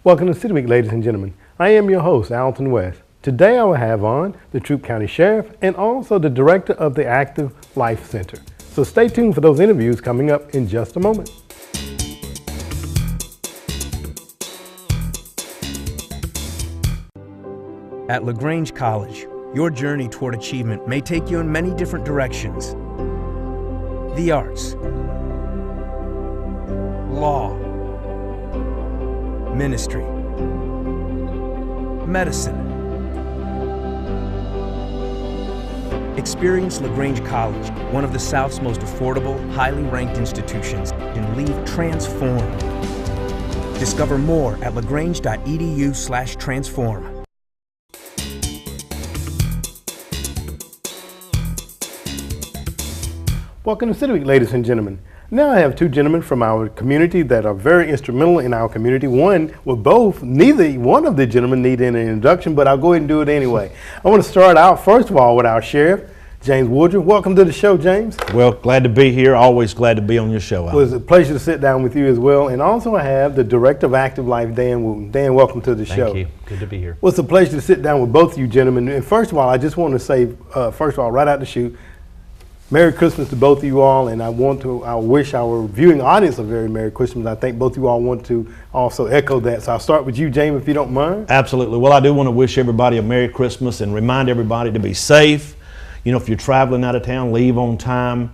Welcome to City Week, ladies and gentlemen. I am your host, Alton West. Today I will have on the Troup County Sheriff and also the Director of the Active Life Center. So stay tuned for those interviews coming up in just a moment. At LaGrange College, your journey toward achievement may take you in many different directions. The arts, law, ministry, medicine. Experience LaGrange College, one of the South's most affordable, highly ranked institutions, and leave transformed. Discover more at lagrange.edu/transform. Welcome to City Week, ladies and gentlemen. Now I have two gentlemen from our community that are very instrumental in our community. Neither one of the gentlemen need an introduction, but I'll go ahead and do it anyway. I want to start out, first of all, with our sheriff, James Woodruff. Welcome to the show, James. Well, glad to be here. Always glad to be on your show, Al. Well, it's a pleasure to sit down with you as well. And also I have the Director of Active Life, Dan Wooten. Dan, welcome to the show. Thank you. Good to be here. Well, it's a pleasure to sit down with both of you gentlemen. And first of all, I just want to say, right out the chute, Merry Christmas to both of you all, and I wish our viewing audience a very Merry Christmas. I think both of you all want to also echo that. So I'll start with you, James, if you don't mind. Absolutely. Well, I do want to wish everybody a Merry Christmas and remind everybody to be safe. You know, if you're traveling out of town, leave on time.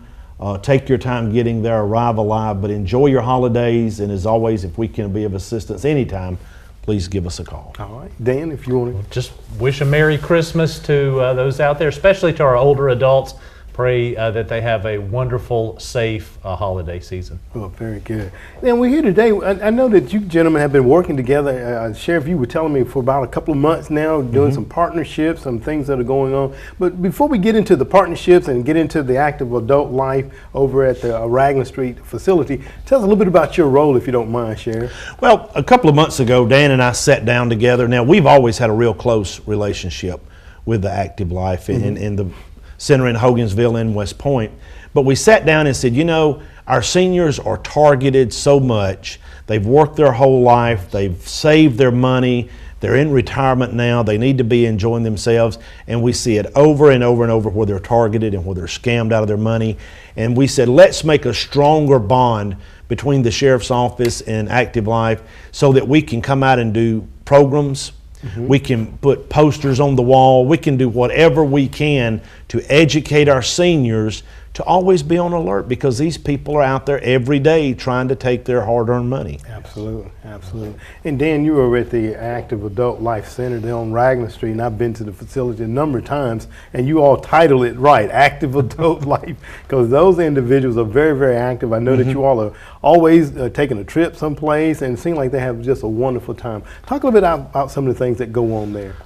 Take your time getting there, arrive alive, but enjoy your holidays. And as always, if we can be of assistance anytime, please give us a call. All right. Dan, if you want to. Just wish a Merry Christmas to those out there, especially to our older adults. Pray that they have a wonderful, safe holiday season. Oh, very good. Now, we're here today. I know that you gentlemen have been working together. Sheriff, you were telling me for about a couple of months now, doing some partnerships, some things that are going on. But before we get into the partnerships and get into the active adult life over at the Raglan Street facility, tell us a little bit about your role, if you don't mind, Sheriff. Well, a couple of months ago, Dan and I sat down together. Now, we've always had a real close relationship with the Active Life in the center in Hogansville and West Point. But we sat down and said, you know, our seniors are targeted so much. They've worked their whole life. They've saved their money. They're in retirement now. They need to be enjoying themselves. And we see it over and over and over where they're targeted and where they're scammed out of their money. And we said, let's make a stronger bond between the Sheriff's Office and Active Life so that we can come out and do programs. We can put posters on the wall. We can do whatever we can to educate our seniors to always be on alert, because these people are out there every day trying to take their hard-earned money. Absolutely, absolutely. And Dan, you were at the Active Adult Life Center there on Raglan Street, and I've been to the facility a number of times, and you all titled it right, Active Adult Life, because those individuals are very, very active. I know that you all are always taking a trip someplace, and it seems like they have just a wonderful time. Talk a little bit about some of the things that go on there.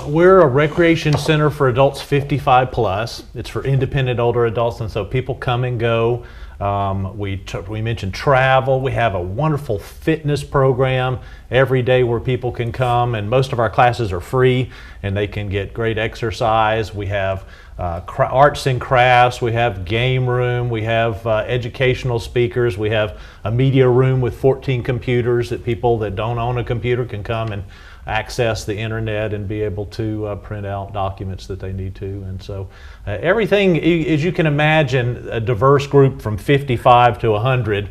We're a recreation center for adults 55 plus. It's for independent older adults, and so people come and go. We mentioned travel. We have a wonderful fitness program every day where people can come, and most of our classes are free and they can get great exercise. We have arts and crafts, we have game room, we have educational speakers, we have a media room with 14 computers that people that don't own a computer can come and access the internet and be able to print out documents that they need to. And so everything, as you can imagine, a diverse group from 55 to 100,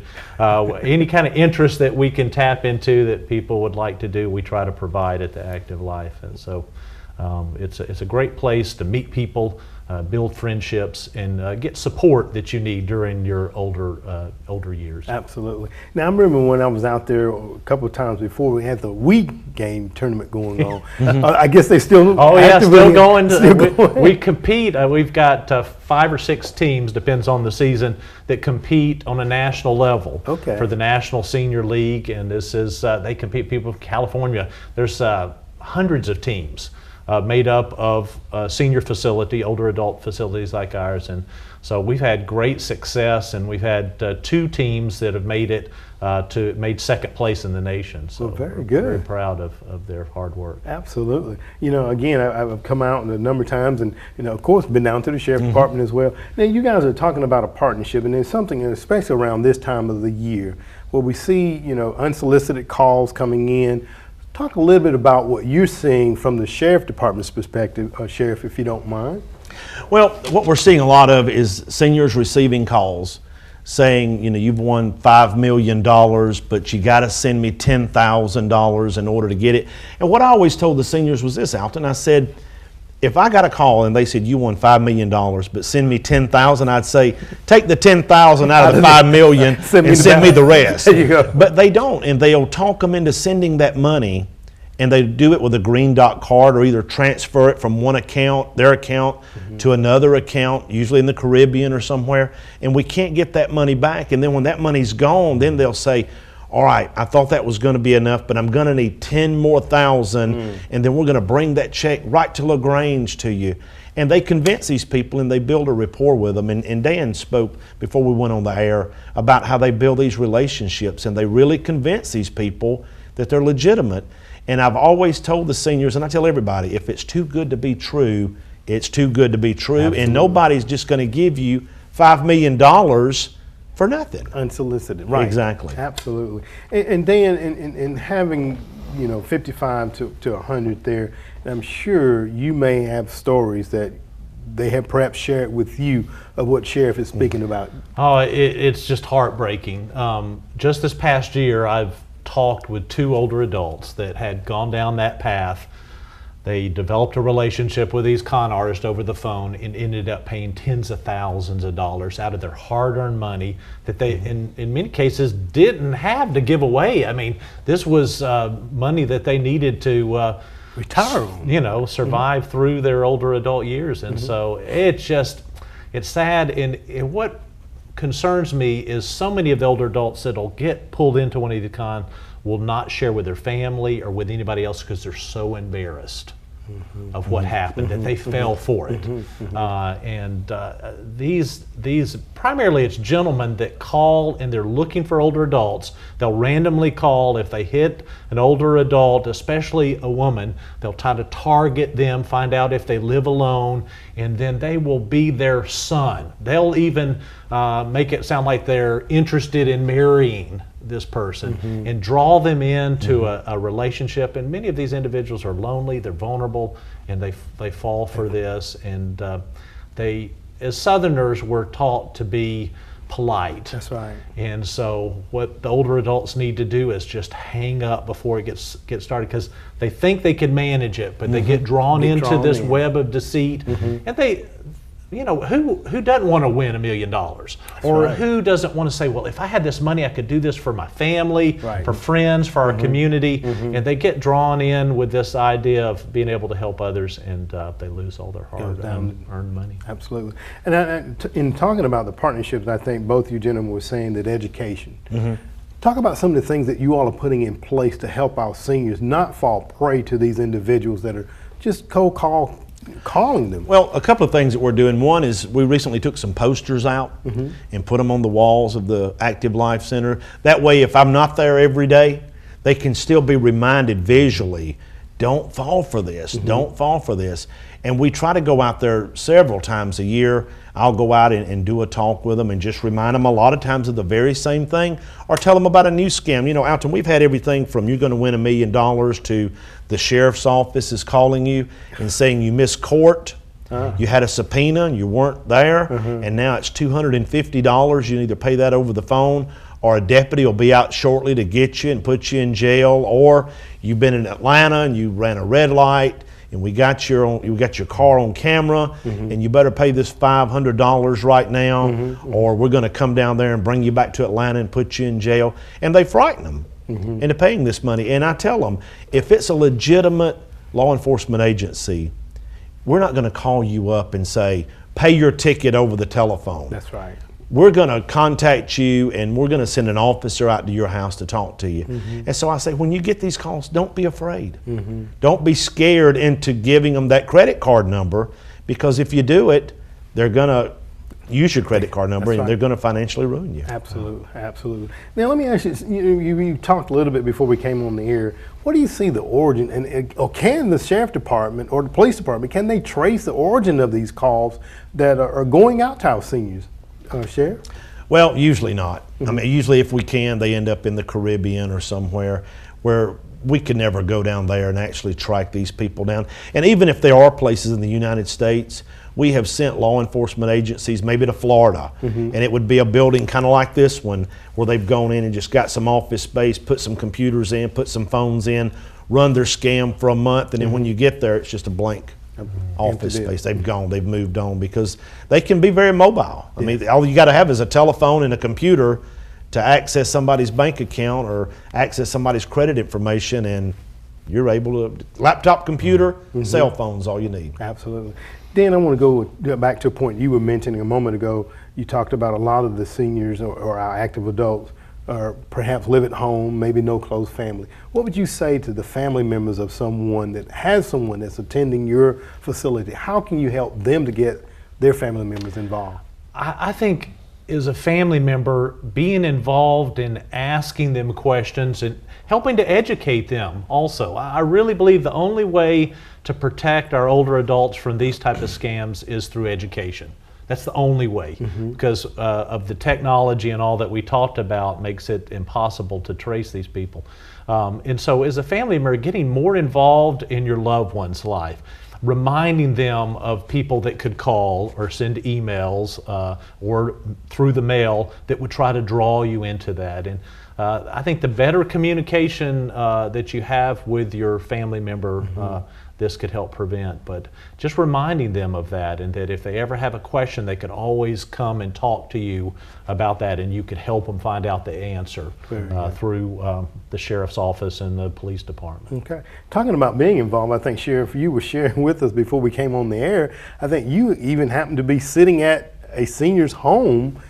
any kind of interest that we can tap into that people would like to do, we try to provide at the Active Life. And so it's a great place to meet people, build friendships, and get support that you need during your older years. Absolutely. Now, I remember when I was out there a couple of times before, we had the Wii game tournament going on. I guess they still still going. We compete. We've got 5 or 6 teams, depends on the season, that compete on a national level for the National Senior League. And this is they compete people from California. There's hundreds of teams made up of senior facility, older adult facilities like ours. And so we've had great success, and we've had 2 teams that have made it made second place in the nation. So very good. Very proud of their hard work. Absolutely. You know, again, I've come out a number of times, and of course, been down to the Sheriff's Department as well. Now, you guys are talking about a partnership, and there's something, especially around this time of the year, where we see, unsolicited calls coming in Talk a little bit about what you're seeing from the Sheriff Department's perspective, Sheriff, if you don't mind. Well, what we're seeing a lot of is seniors receiving calls saying, you've won $5 million, but you got to send me $10,000 in order to get it. And what I always told the seniors was this, Alton. I said, if I got a call and they said you won $5 million, but send me $10,000, I'd say take the $10,000 out of the $5 million and send me the rest. There you go. But they don't, and they'll talk them into sending that money, and they do it with a green dot card or either transfer it from one account, their account, to another account, usually in the Caribbean or somewhere, and we can't get that money back. And then when that money's gone, then they'll say, all right, I thought that was going to be enough, but I'm going to need 10 more thousand, and then we're going to bring that check right to LaGrange to you. And they convince these people, and they build a rapport with them. And Dan spoke before we went on the air about how they build these relationships, and they really convince these people that they're legitimate. And I've always told the seniors, and I tell everybody, if it's too good to be true, it's too good to be true. Absolutely. And nobody's just going to give you $5 million for nothing. Unsolicited, right. Exactly. Absolutely. And Dan, in having, 55 to 100 there, I'm sure you may have stories that they have perhaps shared with you of what Sheriff is speaking about. Oh, it's just heartbreaking. Just this past year, I've talked with 2 older adults that had gone down that path. They developed a relationship with these con artists over the phone and ended up paying tens of thousands of dollars out of their hard-earned money that they, in many cases, didn't have to give away. I mean, this was money that they needed to retire on. Survive through their older adult years. And so it's sad. And what concerns me is so many of the older adults that'll get pulled into one of the con will not share with their family or with anybody else because they're so embarrassed of what happened that they fell for it. These primarily it's gentlemen that call and they're looking for older adults. They'll randomly call if they hit an older adult, especially a woman. They'll try to target them, find out if they live alone, and then they will be their son. They'll even make it sound like they're interested in marrying this person and draw them into a relationship. And many of these individuals are lonely, they're vulnerable, and they fall for this. And they, as Southerners, were taught to be polite. That's right. And so what the older adults need to do is just hang up before it gets started, because they think they can manage it, but they get drawn into this web of deceit. And they, who doesn't want to win $1 million? Or who doesn't want to say, well, if I had this money, I could do this for my family, for friends, for our community. And they get drawn in with this idea of being able to help others, and they lose all their hard-earned money. Absolutely. And in talking about the partnerships, I think both you gentlemen were saying that education. Talk about some of the things that you all are putting in place to help our seniors not fall prey to these individuals that are just calling them. Well, a couple of things that we're doing. One is we recently took some posters out and put them on the walls of the Active Life Center. That way, if I'm not there every day, they can still be reminded visually, don't fall for this, don't fall for this. And we try to go out there several times a year. I'll go out and do a talk with them and just remind them a lot of times of the very same thing, or tell them about a new scam. Alton, we've had everything from you're going to win $1 million to the sheriff's office is calling you and saying you missed court, you had a subpoena and you weren't there, and now it's $250. You either pay that over the phone, or a deputy will be out shortly to get you and put you in jail, or you've been in Atlanta and you ran a red light and we got your car on camera, and you better pay this $500 right now, or we're going to come down there and bring you back to Atlanta and put you in jail. And they frighten them into paying this money. And I tell them, if it's a legitimate law enforcement agency, we're not going to call you up and say, pay your ticket over the telephone. That's right. We're going to contact you, and we're going to send an officer out to your house to talk to you. And so I say, when you get these calls, don't be afraid. Don't be scared into giving them that credit card number, because if you do it, they're going to use your credit card number, and they're going to financially ruin you. Absolutely, absolutely. Now let me ask you, you talked a little bit before we came on the air. What do you see the origin, or can the Sheriff Department or the Police Department, can they trace the origin of these calls that are going out to our seniors? Sheriff? Well, usually not. I mean, usually if we can, they end up in the Caribbean or somewhere where we could never go down there and actually track these people down. And even if there are places in the United States, we have sent law enforcement agencies maybe to Florida, and it would be a building kind of like this one where they've gone in and just got some office space, put some computers in, put some phones in, run their scam for a month, and then when you get there, it's just a blank office space. They've gone, they've moved on, because they can be very mobile. I mean, all you got to have is a telephone and a computer to access somebody's bank account or access somebody's credit information, and you're able to, laptop, computer, cell phone's all you need. Absolutely. Dan, I want to go back to a point you were mentioning a moment ago. You talked about a lot of the seniors or our active adults perhaps live at home, maybe no close family. What would you say to the family members of someone that has someone that's attending your facility? How can you help them to get their family members involved? I think as a family member, being involved in asking them questions and helping to educate them also. I really believe the only way to protect our older adults from these type of scams is through education. That's the only way, because of the technology and all that we talked about makes it impossible to trace these people. And so as a family member, getting more involved in your loved one's life, reminding them of people that could call or send emails or through the mail that would try to draw you into that. And I think the better communication that you have with your family member, this could help prevent. But just reminding them of that, and that if they ever have a question, they could always come and talk to you about that, and you could help them find out the answer through the sheriff's office and the police department. Okay. Talking about being involved, I think, Sheriff, you were sharing with us before we came on the air, I think you even happened to be sitting at a senior's home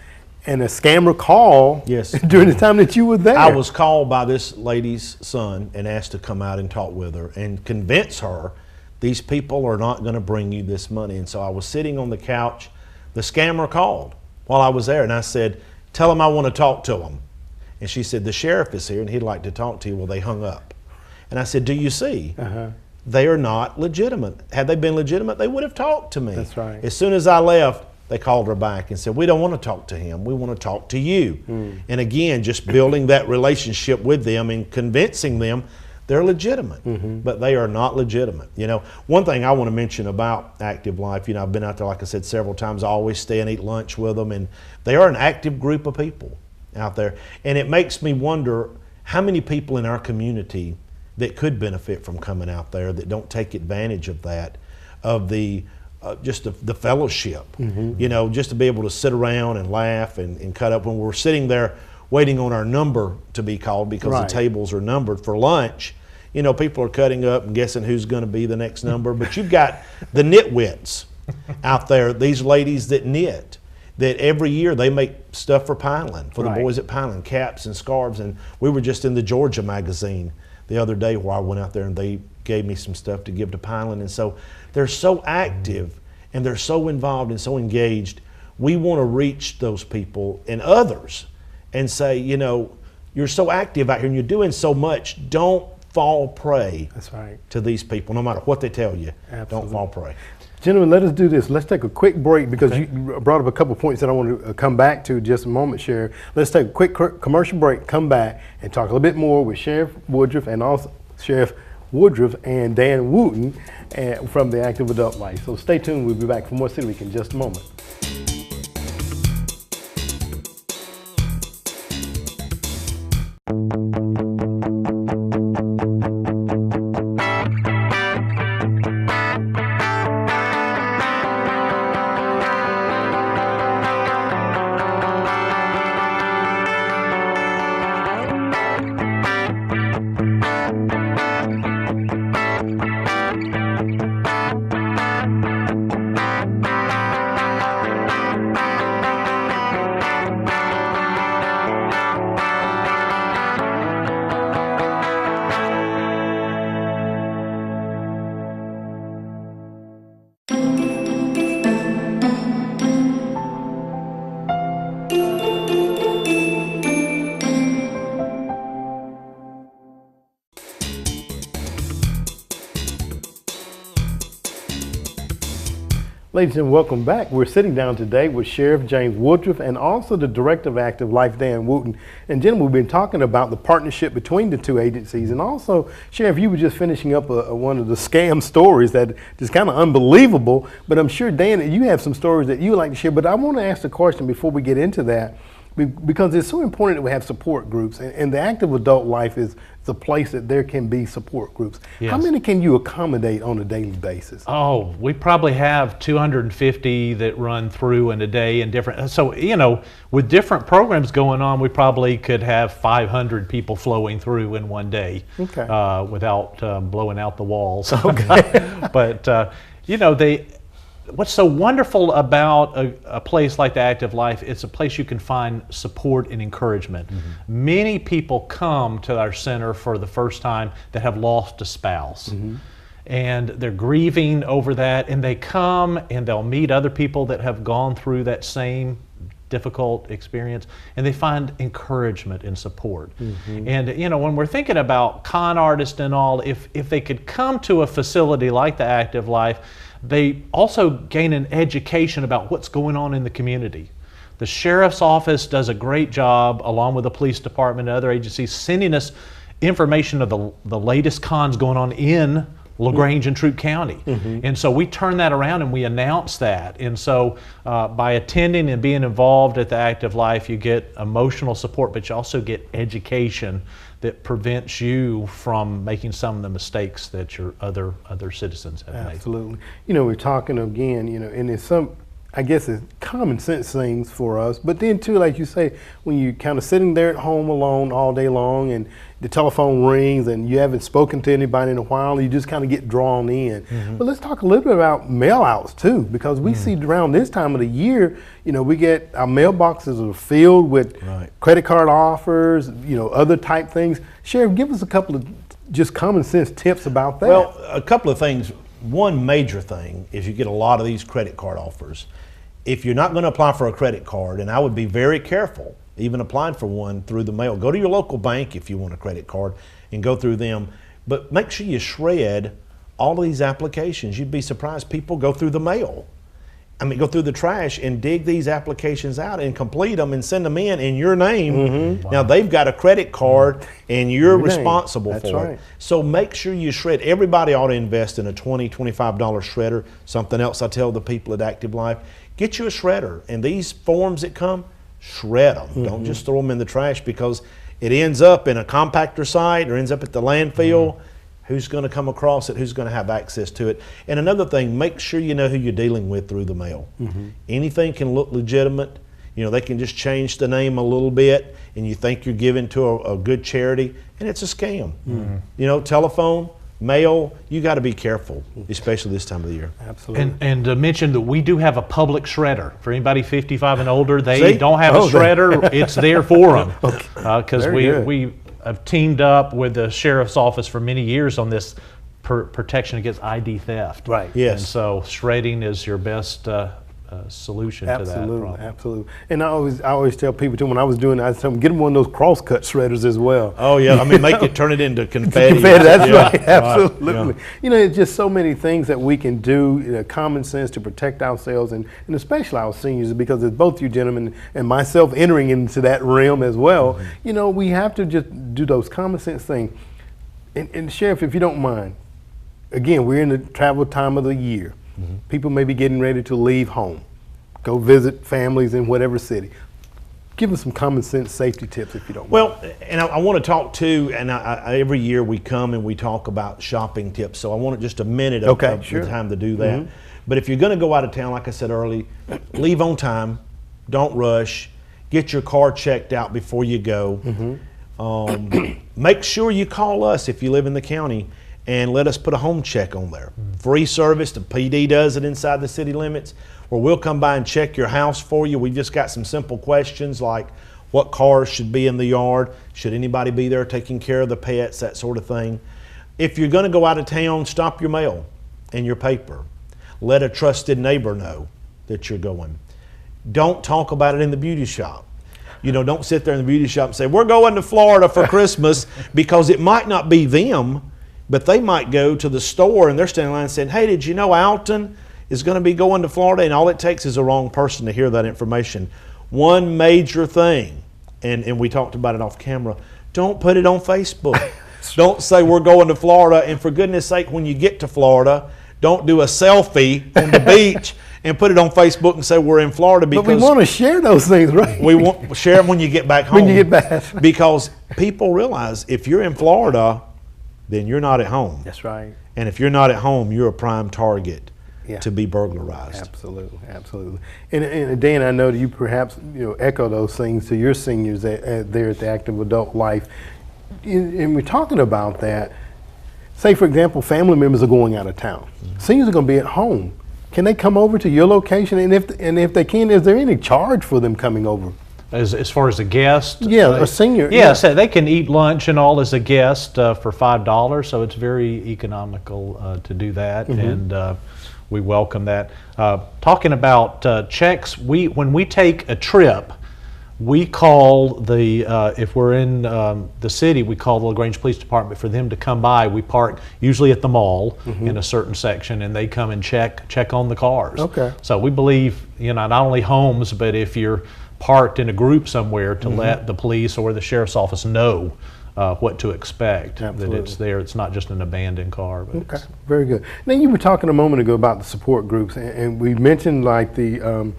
and a scammer called during the time that you were there. I was called by this lady's son and asked to come out and talk with her and convince her these people are not going to bring you this money. And so I was sitting on the couch. The scammer called while I was there, and I said, tell him I want to talk to him. And she said, the sheriff is here and he'd like to talk to you. Well, they hung up. And I said, do you see? They are not legitimate. Had they been legitimate, they would have talked to me. That's right. As soon as I left, they called her back and said, we don't want to talk to him. We want to talk to you. And again, just building that relationship with them and convincing them they're legitimate, but they are not legitimate. You know, one thing I want to mention about Active Life, you know, I've been out there, like I said, several times. I always stay and eat lunch with them, and they are an active group of people out there. And it makes me wonder how many people in our community that could benefit from coming out there that don't take advantage of that, of the just the fellowship, you know, just to be able to sit around and laugh and cut up when we're sitting there waiting on our number to be called because the tables are numbered for lunch. You know, people are cutting up and guessing who's going to be the next number. But you've got the knitwits out there, these ladies that knit, that every year they make stuff for Pineland, for the boys at Pineland, caps and scarves. And we were just in the Georgia magazine the other day where I went out there and they gave me some stuff to give to Pineland. And so they're so active and they're so involved and so engaged. We want to reach those people and others and say, you know, you're so active out here and you're doing so much. Don't fall prey to these people, no matter what they tell you. Don't fall prey. Gentlemen, let us do this. Let's take a quick break because you brought up a couple of points that I want to come back to just a moment, Sheriff. Let's take a quick commercial break, come back, and talk a little bit more with Sheriff Woodruff and also Sheriff Woodruff and Dan Wooten from the Active Adult Life. So stay tuned. We'll be back for more City Week in just a moment. Ladies and welcome back. We're sitting down today with Sheriff James Woodruff and also the Director of Active Life, Dan Wooten. And gentlemen, we've been talking about the partnership between the two agencies. And also, Sheriff, you were just finishing up one of the scam stories that is kind of unbelievable. But I'm sure, Dan, you have some stories that you would like to share. But I want to ask the question before we get into that, because it's so important that we have support groups. And the active adult life is the place that there can be support groups. Yes. How many can you accommodate on a daily basis? Oh, we probably have 250 that run through in a day and different. So, you know, with different programs going on, we probably could have 500 people flowing through in one day. Okay. Without blowing out the walls. Okay. But, you know, what's so wonderful about a place like the Active Life, it's a place you can find support and encouragement. Mm-hmm. Many people come to our center for the first time that have lost a spouse. Mm-hmm. And they're grieving over that, and they come and they'll meet other people that have gone through that same difficult experience, and they find encouragement and support. Mm-hmm. And you know, when we're thinking about con artists and all, if they could come to a facility like the Active Life, they also gain an education about what's going on in the community. The Sheriff's Office does a great job, along with the police department and other agencies, sending us information of the latest cons going on in LaGrange and Troup County. Mm-hmm. And so we turn that around and we announce that. And so by attending and being involved at the Active Life, you get emotional support, but you also get education that prevents you from making some of the mistakes that your other citizens have made. Absolutely. You know, we're talking again, you know, and it's I guess it's common sense things for us, but then too, like you say, when you kind of sitting there at home alone all day long and the telephone rings and you haven't spoken to anybody in a while, you just kind of get drawn in. Mm-hmm. But let's talk a little bit about mail outs too, because we see around this time of the year, you know, we get our mailboxes are filled with credit card offers, you know, other type things. Sheriff, give us a couple of just common sense tips about that. Well, a couple of things. One major thing is you get a lot of these credit card offers. If you're not going to apply for a credit card, and I would be very careful even applying for one through the mail, go to your local bank if you want a credit card and go through them, but make sure you shred all of these applications. You'd be surprised people go through the mail. I mean, go through the trash and dig these applications out and complete them and send them in your name. Mm-hmm. Wow. Now they've got a credit card and you're responsible for it. So make sure you shred. Everybody ought to invest in a $20, $25 shredder. Something else I tell the people at Active Life, get you a shredder, and these forms that come, shred them. Mm-hmm. Don't just throw them in the trash, because it ends up in a compactor site or ends up at the landfill. Mm-hmm. Who's going to come across it? Who's going to have access to it? And another thing, make sure you know who you're dealing with through the mail. Mm-hmm. Anything can look legitimate. You know, they can just change the name a little bit and you think you're giving to a good charity, and it's a scam. Mm-hmm. You know, telephone, mail, you got to be careful, especially this time of the year. Absolutely. And to mention that we do have a public shredder. For anybody 55 and older, they don't have a shredder. It's there for them. Because we have teamed up with the Sheriff's Office for many years on this protection against ID theft. Right. Yes. And so shredding is your best solution to that problem. Absolutely. And I always tell people too, when I was doing that, I tell them, get them one of those crosscut shredders as well. Oh yeah, I mean, turn it into confetti. That's right, absolutely. Yeah. You know, it's just so many things that we can do, you know, common sense to protect ourselves and especially our seniors, because it's both you gentlemen and myself entering into that realm as well. Mm-hmm. You know, we have to just do those common sense things. And Sheriff, if you don't mind, again, we're in the travel time of the year. Mm-hmm. People may be getting ready to leave home, go visit families in whatever city. Give us some common sense safety tips if you don't mind. Well, and I want to talk too, and every year we come and we talk about shopping tips, so I want just a minute of the time to do that. Mm-hmm. But if you're going to go out of town, like I said earlier, leave on time, don't rush, get your car checked out before you go. Mm-hmm. Make sure you call us if you live in the county and let us put a home check on there. Free service, the PD does it inside the city limits, or we'll come by and check your house for you. We've just got some simple questions like what cars should be in the yard, should anybody be there taking care of the pets, that sort of thing. If you're gonna go out of town, stop your mail and your paper. Let a trusted neighbor know that you're going. Don't talk about it in the beauty shop. You know, don't sit there in the beauty shop and say, we're going to Florida for Christmas, because it might not be them, but they might go to the store and they're standing in line and saying, hey, did you know Alton is going to be going to Florida, and all it takes is a wrong person to hear that information. One major thing, and we talked about it off camera, don't put it on Facebook. Don't say we're going to Florida, and for goodness sake, when you get to Florida, don't do a selfie on the beach and put it on Facebook and say we're in Florida, because but we want to share those things, right? we want share them when you get back home. When you get back. Because people realize if you're in Florida, then you're not at home. That's right. And if you're not at home, you're a prime target Yeah. to be burglarized. Absolutely, absolutely. And Dan, I know that you perhaps echo those things to your seniors there at the Active Adult Life. And we're talking about that. Say, for example, family members are going out of town. Seniors are going to be at home. Can they come over to your location? And if they can, is there any charge for them coming over? As far as a guest? Yeah, a senior. Yeah, so they can eat lunch and all as a guest for $5, so it's very economical to do that, and we welcome that. Talking about checks, when we take a trip, we call if we're in the city, we call the LaGrange Police Department for them to come by. We park usually at the mall in a certain section, and they come and check on the cars. Okay. So we believe, not only homes, but if you're parked in a group somewhere, to let the police or the sheriff's office know what to expect. Absolutely. That it's there. It's not just an abandoned car. But Okay, very good. Now, you were talking a moment ago about the support groups, and we mentioned like the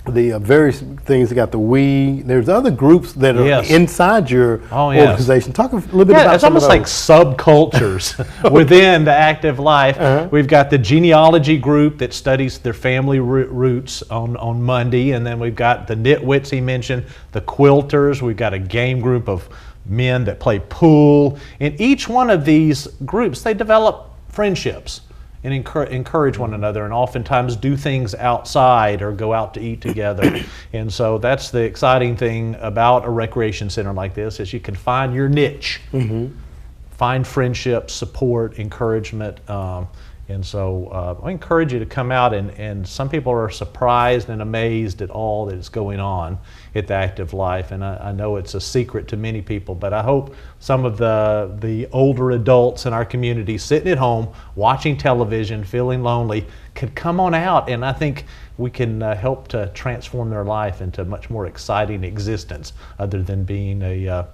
various things. You got the We. There's other groups that are Yes. inside your Oh, yes. organization. Talk a little bit about it's some almost of like those. subcultures within the active life. We've got the genealogy group that studies their family roots on Monday, and then we've got the nitwits he mentioned, the quilters. We've got a game group of men that play pool. In each one of these groups, they develop friendships and encourage one another, and oftentimes do things outside or go out to eat together. And so that's the exciting thing about a recreation center like this, is you can find your niche, find friendship, support, encouragement. And so I encourage you to come out, and some people are surprised and amazed at all that is going on at the active life. And I know it's a secret to many people, but I hope some of the older adults in our community sitting at home, watching television, feeling lonely, could come on out, and I think we can help to transform their life into a much more exciting existence other than being a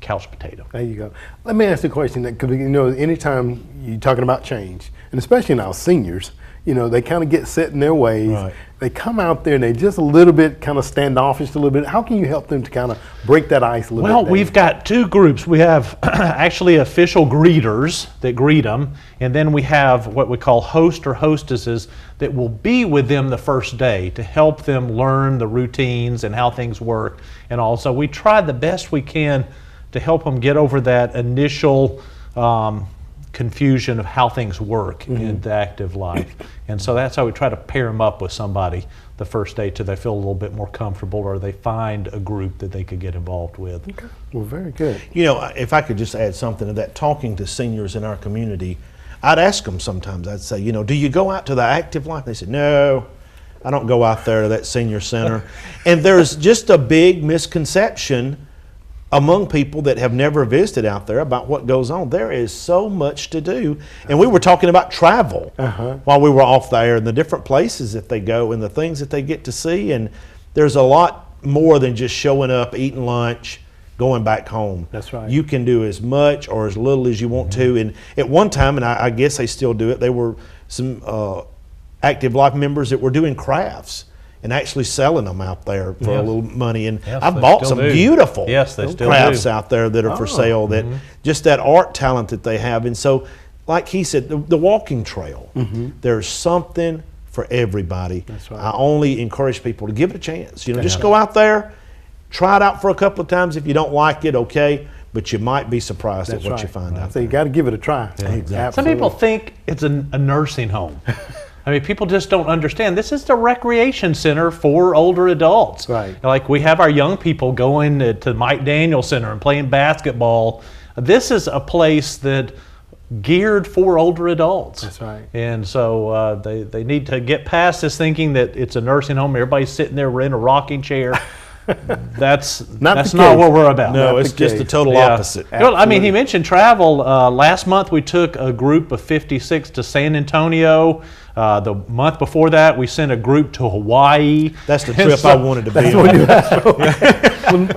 couch potato. There you go. Let me ask you a question, because anytime you're talking about change, and especially now seniors, they kind of get set in their ways. Right. They come out there and they just a little bit kind of standoffish, a little bit. How can you help them to kind of break that ice a little bit? Well, we've got two groups. We have actually official greeters that greet them, and then we have what we call host or hostesses that will be with them the first day to help them learn the routines and how things work. And also, we try the best we can to help them get over that initial confusion of how things work in the active life. And so that's how we try to pair them up with somebody the first day till they feel a little bit more comfortable, or they find a group that they could get involved with. Okay. Well, very good. If I could just add something to that, talking to seniors in our community, I'd ask them sometimes, I'd say, do you go out to the active life? They said, no, I don't go out there to that senior center. And there's just a big misconception among people that have never visited out there about what goes on. There is so much to do. And we were talking about travel while we were off the air, and the different places that they go and the things that they get to see. And there's a lot more than just showing up, eating lunch, going back home. That's right. You can do as much or as little as you want to. And at one time, and I guess they still do it, there were some active life members that were doing crafts and actually selling them out there for a little money. And Yes, I've they bought still some do. beautiful Yes, they still crafts do. out there that are for sale, that just that art talent that they have. And so, like he said, the walking trail, there's something for everybody. That's right. I only encourage people to give it a chance. Just go out there, try it out for a couple of times. If you don't like it, okay, but you might be surprised That's at what right. you find out So you got to give it a try. exactly. Some people think it's a nursing home. I mean, people just don't understand. This is the recreation center for older adults. Right. Like, we have our young people going to Mike Daniels Center and playing basketball. This is a place that geared for older adults. That's right. And so they need to get past this thinking that it's a nursing home. Everybody's sitting there in a rocking chair. that's Not that's the not case. what we're about. No, Not it's the just the case. total Yeah. opposite. Well, I mean, he mentioned travel. Last month we took a group of 56 to San Antonio. The month before that, we sent a group to Hawaii. That's the trip I wanted to be on.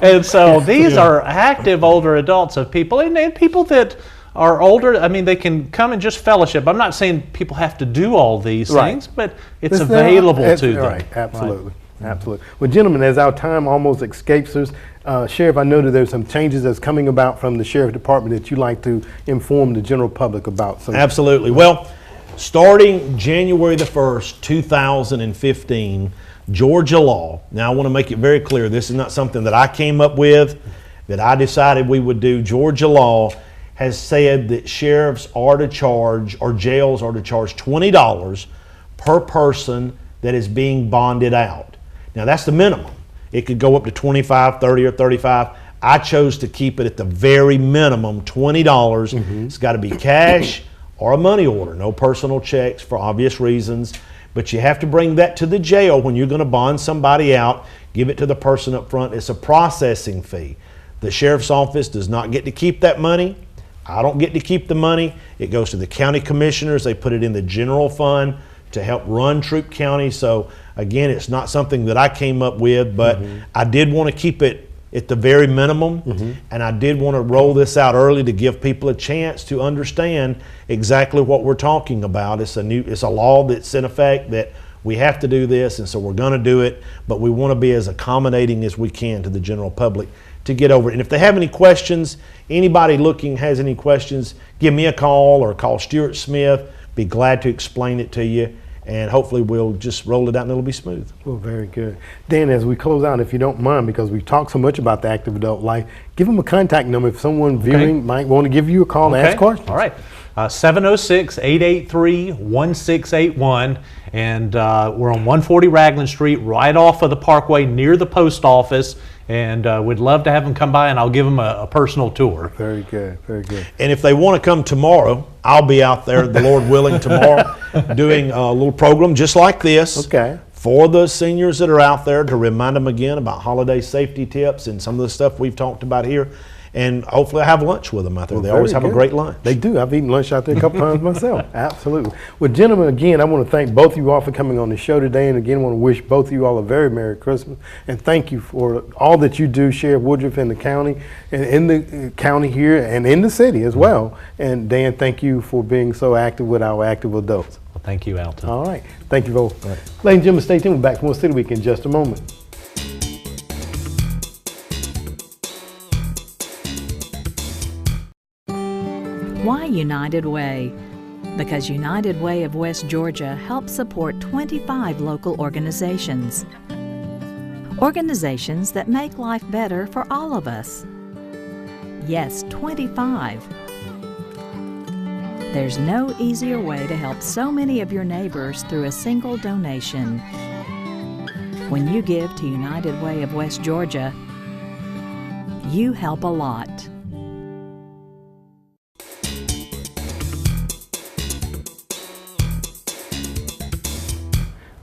And so these are active older adults of people, and people that are older. I mean, they can come and just fellowship. I'm not saying people have to do all these Right. things, but it's available to them. Right, absolutely. Absolutely. Well, gentlemen, as our time almost escapes us, Sheriff, I know that there's some changes that's coming about from the Sheriff Department that you'd like to inform the general public about. So, Absolutely. Well, starting January the 1st, 2015, Georgia law. Now, I want to make it very clear, this is not something that I came up with, that I decided we would do. Georgia law has said that sheriffs are to charge, or jails are to charge $20 per person that is being bonded out. Now, that's the minimum. It could go up to 25, 30, or 35. I chose to keep it at the very minimum, $20. It's got to be cash or a money order, no personal checks for obvious reasons. But you have to bring that to the jail when you're going to bond somebody out. Give it to the person up front. It's a processing fee. The sheriff's office does not get to keep that money. I don't get to keep the money. It goes to the county commissioners. They put it in the general fund to help run Troup County. So again, it's not something that I came up with, but I did want to keep it at the very minimum, and I did want to roll this out early to give people a chance to understand exactly what we're talking about. It's a law that's in effect that we have to do this, and so we're going to do it, but we want to be as accommodating as we can to the general public to get over it. And if they have any questions, anybody looking has any questions, give me a call or call Stuart Smith. Be glad to explain it to you, and hopefully we'll just roll it out and it'll be smooth. well, very good. Dan, as we close out, if you don't mind, because we've talked so much about the active adult life, give them a contact number if someone viewing might want to give you a call and ask questions. All right. 706-883-1681. And we're on 140 Raglan Street, right off of the Parkway near the post office. And we'd love to have them come by, and I'll give them a personal tour. Very good, very good. And if they want to come tomorrow, I'll be out there, the Lord willing, tomorrow doing a little program just like this. Okay. For the seniors that are out there, to remind them again about holiday safety tips and some of the stuff we've talked about here. And hopefully I have lunch with them out there. Well, they always very have a good. great lunch. They do. I've eaten lunch out there a couple times myself. Absolutely. Well, gentlemen, again, I want to thank both of you all for coming on the show today. And again, I want to wish both of you all a very Merry Christmas. And thank you for all that you do, Sheriff Woodruff, in the county, and in the county here, and in the city as well. And Dan, thank you for being so active with our active adults. Well, thank you, Alton. All right. Thank you both. Ladies and gentlemen, stay tuned. We're back from City Week in just a moment. Why United Way? Because United Way of West Georgia helps support 25 local organizations. Organizations that make life better for all of us. Yes, 25. There's no easier way to help so many of your neighbors through a single donation. When you give to United Way of West Georgia, you help a lot.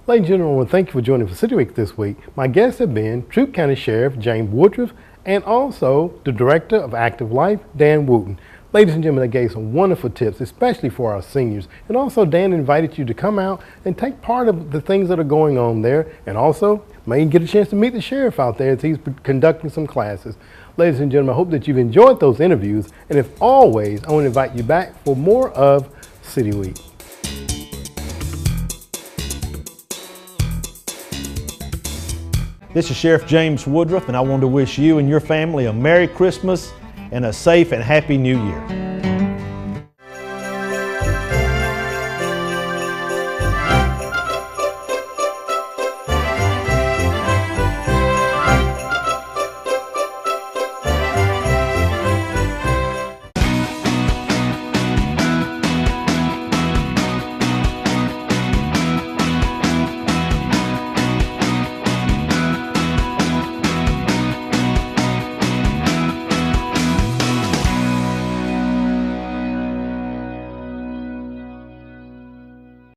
Ladies and gentlemen, well, thank you for joining for City Week this week. My guests have been Troup County Sheriff James Woodruff and also the Director of Active Life, Dan Wooten. Ladies and gentlemen, they gave some wonderful tips, especially for our seniors. And also, Dan invited you to come out and take part of the things that are going on there. And also, may get a chance to meet the sheriff out there as he's conducting some classes. Ladies and gentlemen, I hope that you've enjoyed those interviews. And if always, I want to invite you back for more of City Week. This is Sheriff James Woodruff, and I want to wish you and your family a Merry Christmas and a safe and happy New Year.